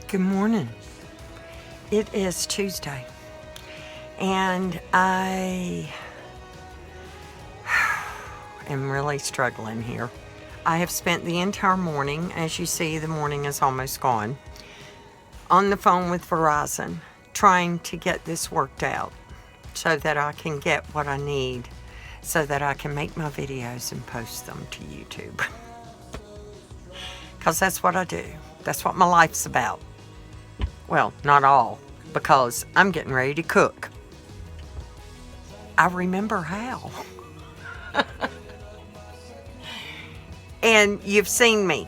Good morning. It is Tuesday, and I am really struggling here. I have spent the entire morning, as you see, the morning is almost gone, on the phone with Verizon, trying to get this worked out so that I can get what I need so that I can make my videos and post them to YouTube. Because that's what I do. That's what my life's about. Well, not all, because I'm getting ready to cook. I remember how. And you've seen me,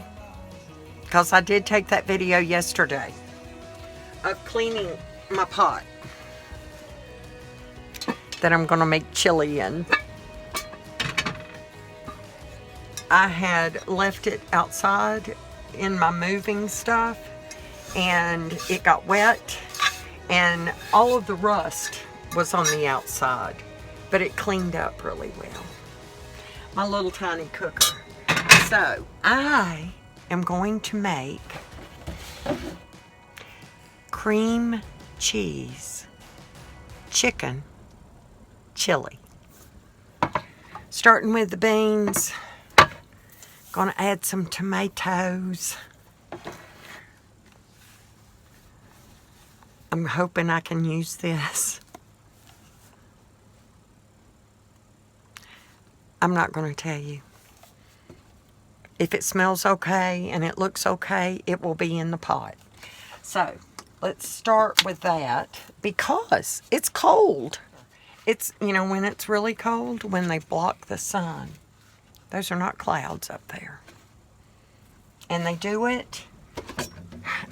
because I did take that video yesterday of cleaning my pot that I'm going to make chili in. I had left it outside in my moving stuff, and it got wet, and all of the rust was on the outside, but it cleaned up really well. My little tiny cooker. So I am going to make cream cheese chicken chili. Starting with the beans. Gonna add some tomatoes. I'm hoping I can use this. I'm not going to tell you. If it smells okay and it looks okay, it will be in the pot. So, let's start with that because it's cold. It's, you know, when it's really cold, when they block the sun. Those are not clouds up there. And they do it.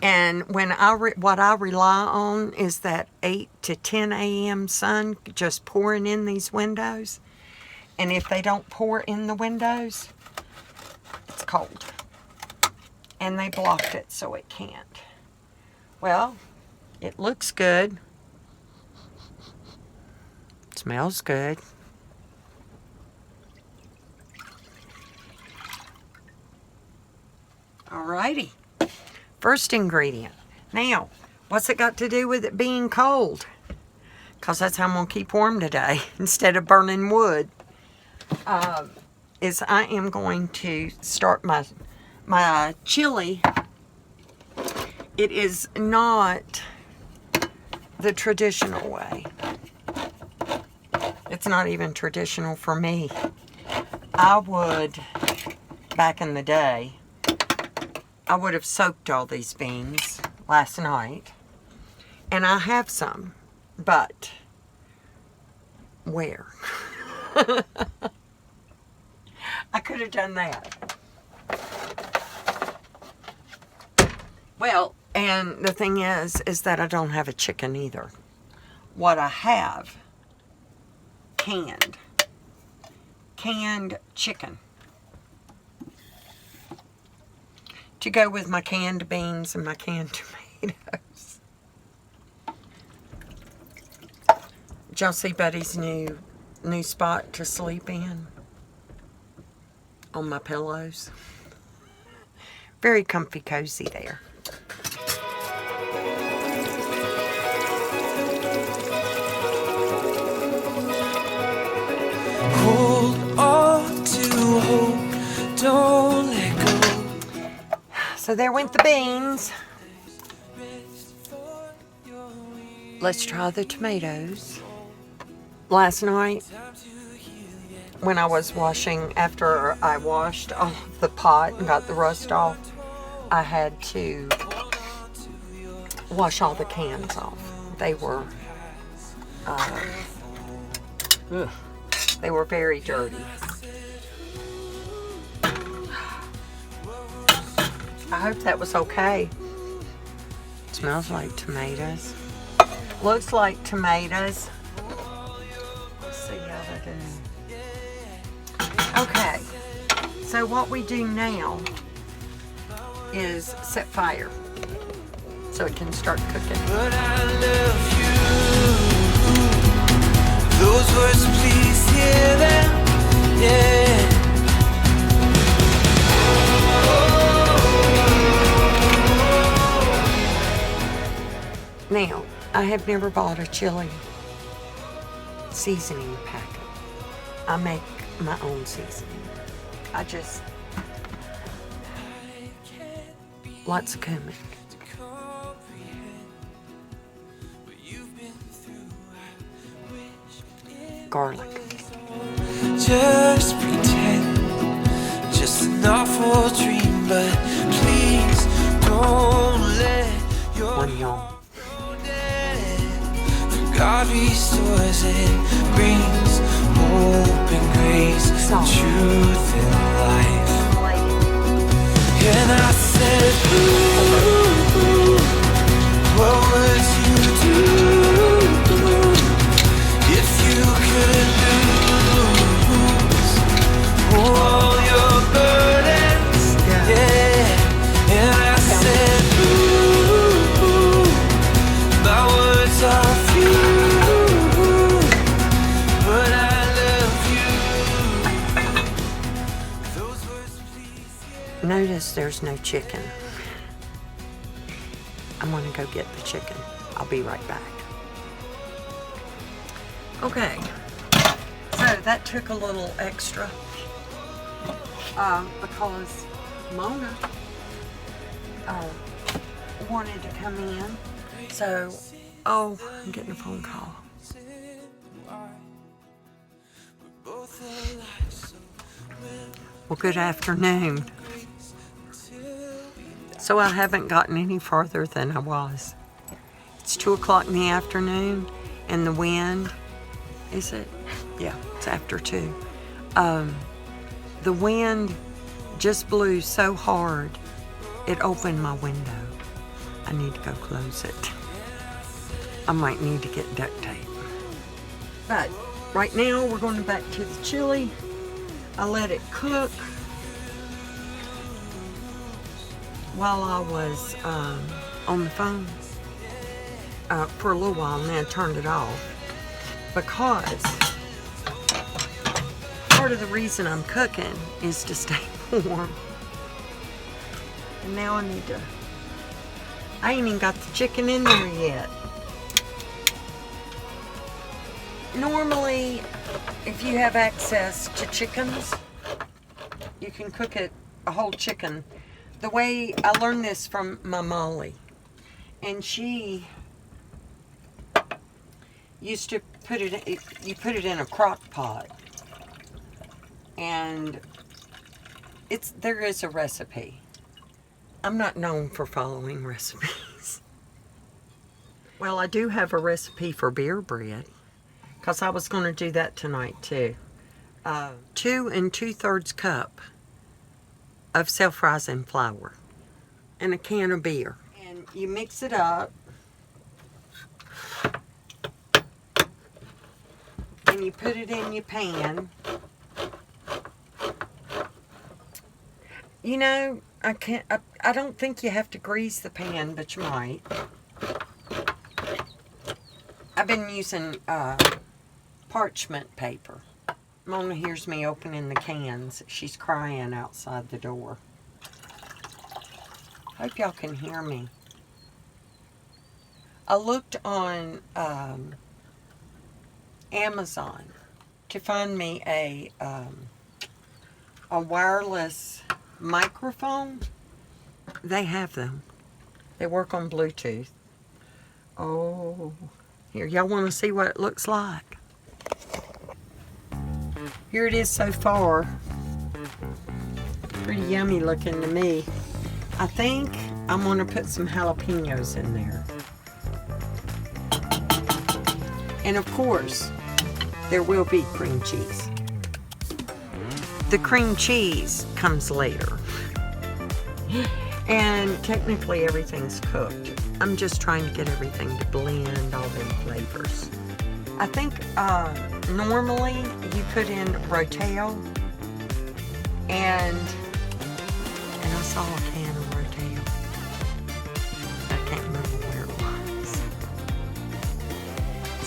And when what I rely on is that 8 to 10 a.m. sun just pouring in these windows. And if they don't pour in the windows, it's cold. And they blocked it so it can't. Well, it looks good. It smells good. Alrighty. First ingredient. Now, what's it got to do with it being cold? Because that's how I'm going to keep warm today instead of burning wood. Is I am going to start my chili. It is not the traditional way. It's not even traditional for me. I would, back in the day, I would have soaked all these beans last night. And I have some, but where? I could have done that. Well, and the thing is that I don't have a chicken either. What I have, canned chicken. To go with my canned beans and my canned tomatoes. Did y'all see Buddy's new spot to sleep in? On my pillows. Very comfy, cozy there. Hold on to hope, don't let go. So there went the beans. Let's try the tomatoes. Last night, when I was washing, after I washed off the pot and got the rust off, I had to wash all the cans off. They were very dirty. I hope that was okay. It smells like tomatoes. Looks like tomatoes. Let's see how they do. Okay. So what we do now is set fire so it can start cooking. But I love you. Those words, please hear them. Yeah. I have never bought a chili seasoning packet. I make my own seasoning. I just, lots of cumin. Garlic. Just pretend, just an awful dream, but please don't let your Onion. God restores and brings hope and grace, Salt. truth and life. And I said, ooh, what would you do if you could lose all your burdens? Yeah. And I said, ooh, my words are few, but I love you. Those words, please. Notice there's no chicken. I'm gonna go get the chicken. I'll be right back. Okay, so that took a little extra because Mona wanted to come in. So, oh, I'm getting a phone call. Well, good afternoon. So I haven't gotten any farther than I was. It's 2 o'clock in the afternoon, and the wind, is it? Yeah, it's after 2. The wind just blew so hard, it opened my window. I need to go close it. I might need to get duct tape. But right now, we're going back to the chili. I let it cook while I was on the phone for a little while, and then I turned it off because part of the reason I'm cooking is to stay warm. And now I ain't even got the chicken in there yet. Normally, if you have access to chickens, you can cook it a whole chicken. The way I learned this from my Molly, and she used to you put it in a crock pot, and there is a recipe. I'm not known for following recipes. Well, I do have a recipe for beer bread, because I was going to do that tonight too. 2 2/3 cup of self-rising flour and a can of beer. And you mix it up, and you put it in your pan. You know, I don't think you have to grease the pan, but you might. I've been using parchment paper. Mona hears me opening the cans. She's crying outside the door. Hope y'all can hear me. I looked on Amazon to find me a wireless microphone. They have them. They work on Bluetooth. Oh, here, y'all want to see what it looks like? Here it is so far. Pretty yummy looking to me. I think I'm going to put some jalapenos in there. And of course, there will be cream cheese. The cream cheese comes later. And technically everything's cooked. I'm just trying to get everything to blend all them flavors. I think normally you put in Rotel, and I saw a can of Rotel. I can't remember where it was.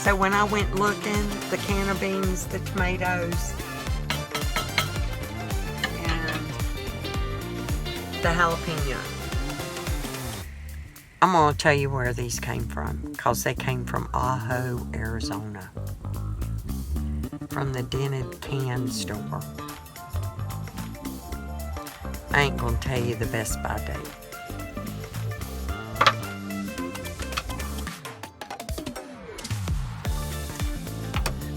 So when I went looking, the can of beans, the tomatoes, and the jalapeno. I'm going to tell you where these came from, because they came from Ajo, Arizona. From the dented can store. I ain't going to tell you the best by date.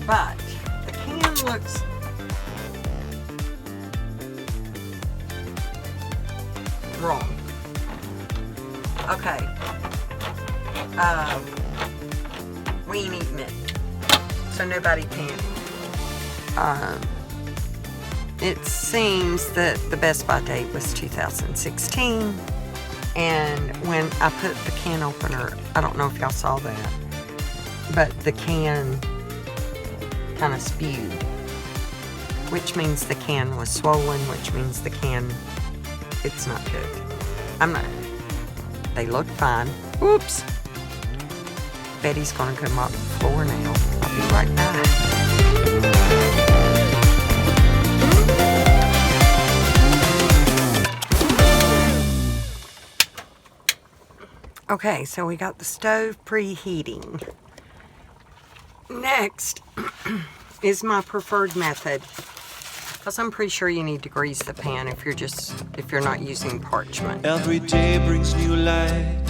But the can looks wrong. Okay. We ain't eating it. So nobody panic. It seems that the best by date was 2016. And when I put the can opener, I don't know if y'all saw that, but the can kind of spewed, which means the can was swollen, which means the can, it's not good. They look fine. Oops. Betty's gonna come up the floor now. I'll be right back. Okay, so we got the stove preheating. Next is my preferred method, because I'm pretty sure you need to grease the pan if you're not using parchment. Every day brings new light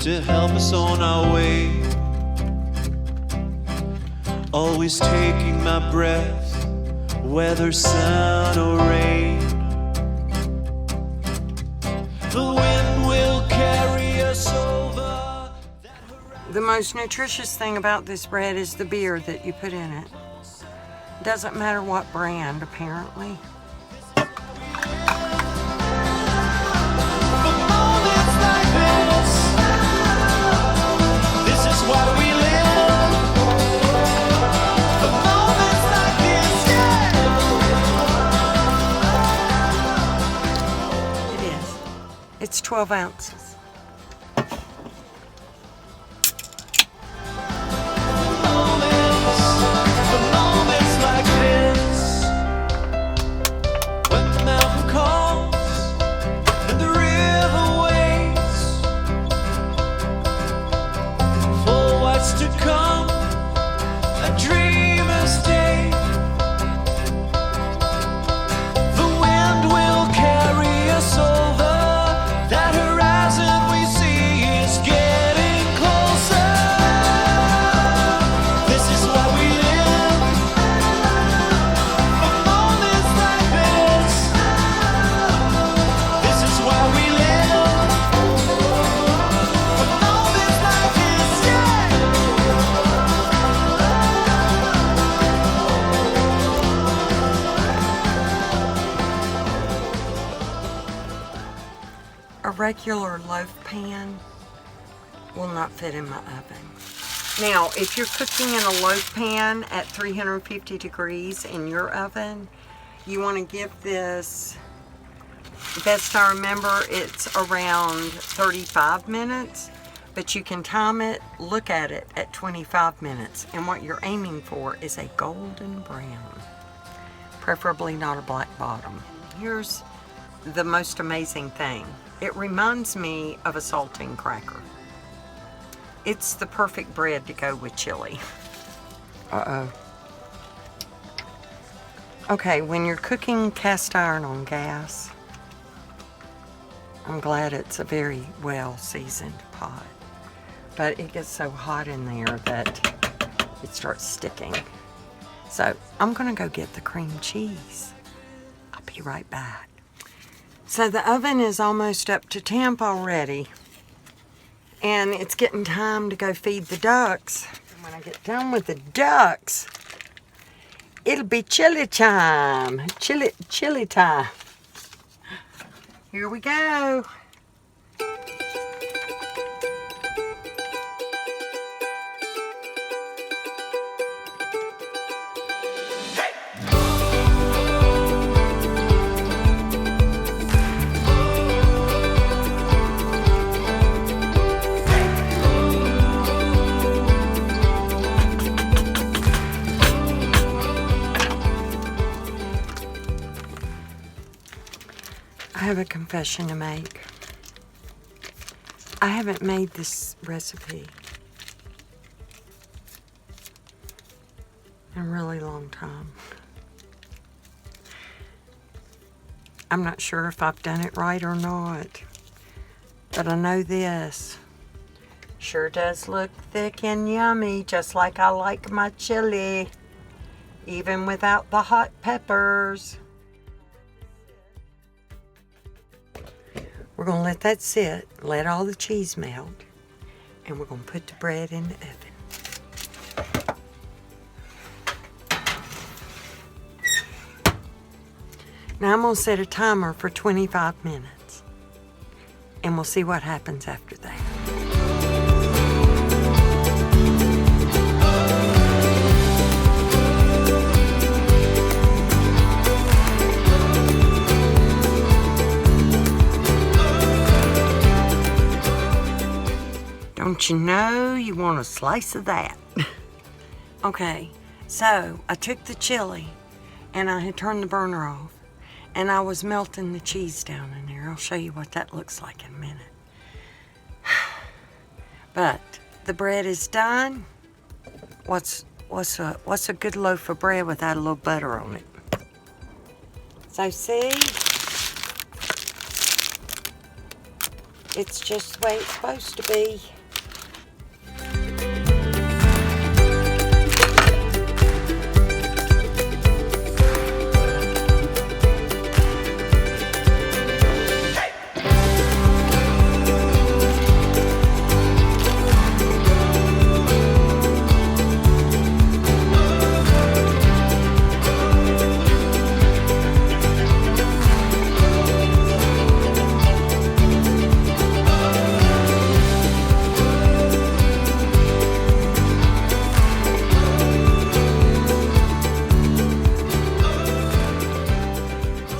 to help us on our way. Always taking my breath, whether sun or rain. The wind will carry us over. The most nutritious thing about this bread is the beer that you put in it. Doesn't matter what brand, apparently. This is why we live. For moments like this, It is. It's 12 ounces. A regular loaf pan will not fit in my oven. Now, if you're cooking in a loaf pan at 350 degrees in your oven, you want to give this, best I remember, it's around 35 minutes, but you can time it, look at it at 25 minutes, and what you're aiming for is a golden brown, preferably not a black bottom. Here's the most amazing thing. It reminds me of a saltine cracker. It's the perfect bread to go with chili. Uh-oh. Okay, when you're cooking cast iron on gas, I'm glad it's a very well seasoned pot, but it gets so hot in there that it starts sticking. So I'm gonna go get the cream cheese. I'll be right back. So the oven is almost up to temp already, and it's getting time to go feed the ducks. And when I get done with the ducks, it'll be chili time. Chili time. Here we go. I have a confession to make. I haven't made this recipe in a really long time. I'm not sure if I've done it right or not, but I know this. Sure does look thick and yummy, just like I like my chili, even without the hot peppers. We're gonna let that sit, let all the cheese melt, and we're gonna put the bread in the oven. Now I'm gonna set a timer for 25 minutes, and we'll see what happens after that. Don't you know you want a slice of that? Okay, so I took the chili and I had turned the burner off and I was melting the cheese down in there. I'll show you what that looks like in a minute. But the bread is done. What's a good loaf of bread without a little butter on it? So see? It's just the way it's supposed to be.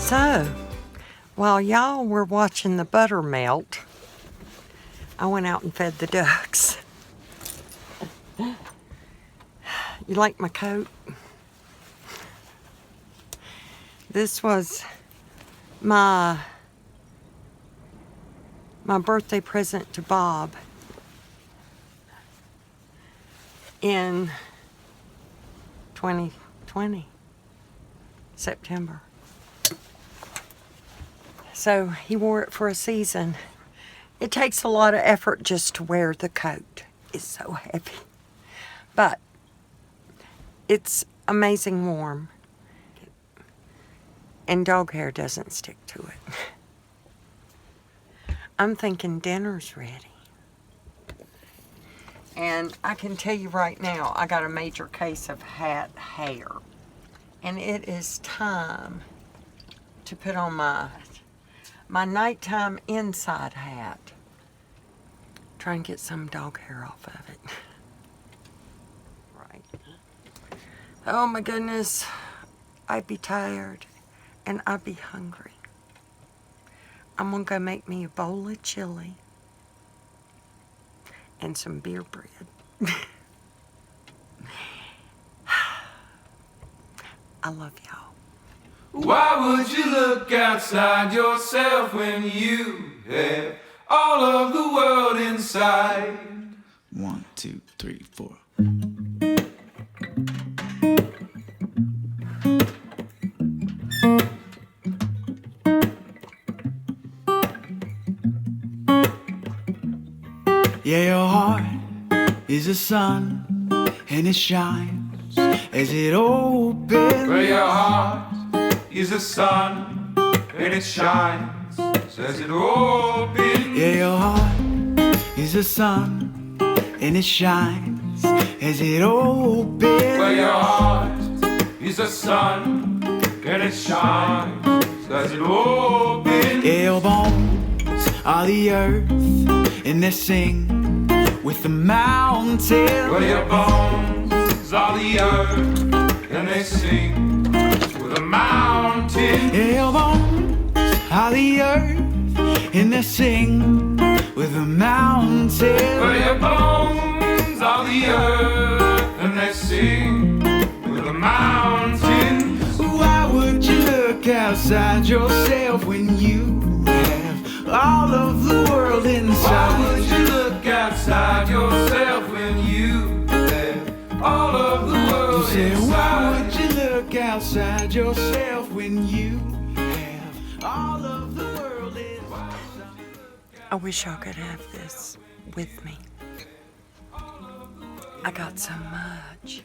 So, while y'all were watching the butter melt, I went out and fed the ducks. You like my coat? This was my birthday present to Bob in 2020, September. So he wore it for a season. It takes a lot of effort just to wear the coat. It's so heavy. But it's amazing warm. And dog hair doesn't stick to it. I'm thinking dinner's ready. And I can tell you right now, I got a major case of hat hair. And it is time to put on my nighttime inside hat. Try and get some dog hair off of it. Right. Oh my goodness. I'd be tired and I'd be hungry. I'm gonna go make me a bowl of chili and some beer bread. I love y'all. Why would you look outside yourself when you have all of the world inside? 1, 2, 3, 4. Yeah, your heart is a sun and it shines as it opens. Where your heart is the sun and it shines, says it opens. Yeah, your heart is a sun and it shines as it opens. Where your heart is the sun and it shines, says it opens. Yeah, your bones are the earth and they sing with the mountains. Where your bones are the earth and they sing with the mountains. Yeah, your bones are the earth and they sing with the mountains. Where your bones are the earth and they sing with the mountains. Why would you look outside yourself when you have all of the world inside? Why would you outside yourself when you have all of the world inside? I wish I could have this with me. I got so much.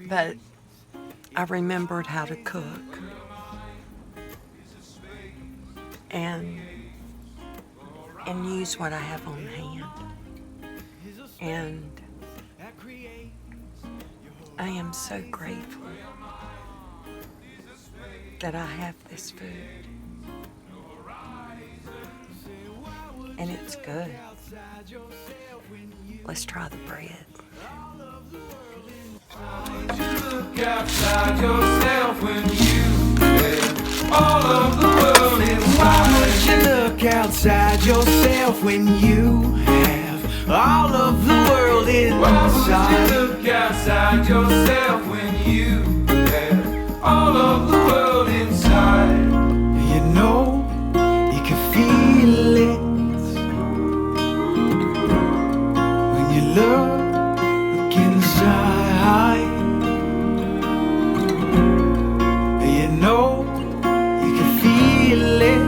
But I remembered how to cook. And use what I have on hand. And I am so grateful that I have this food. And it's good. Let's try the bread. Look outside yourself when you have all of the world inside. Why would you look outside yourself when you have all of the world inside? Why would you look outside yourself when you have all of the world inside? You know, you can feel it when you look inside. You know, you can feel it,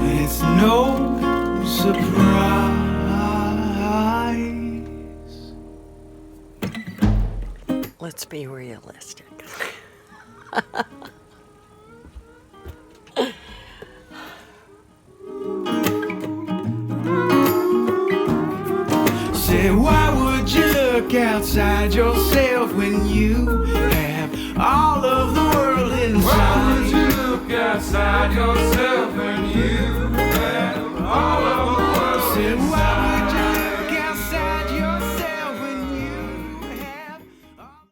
and it's no surprise. Let's be realistic. Say, why would you look outside yourself when you have all of the world Why would inside? you look outside yourself when you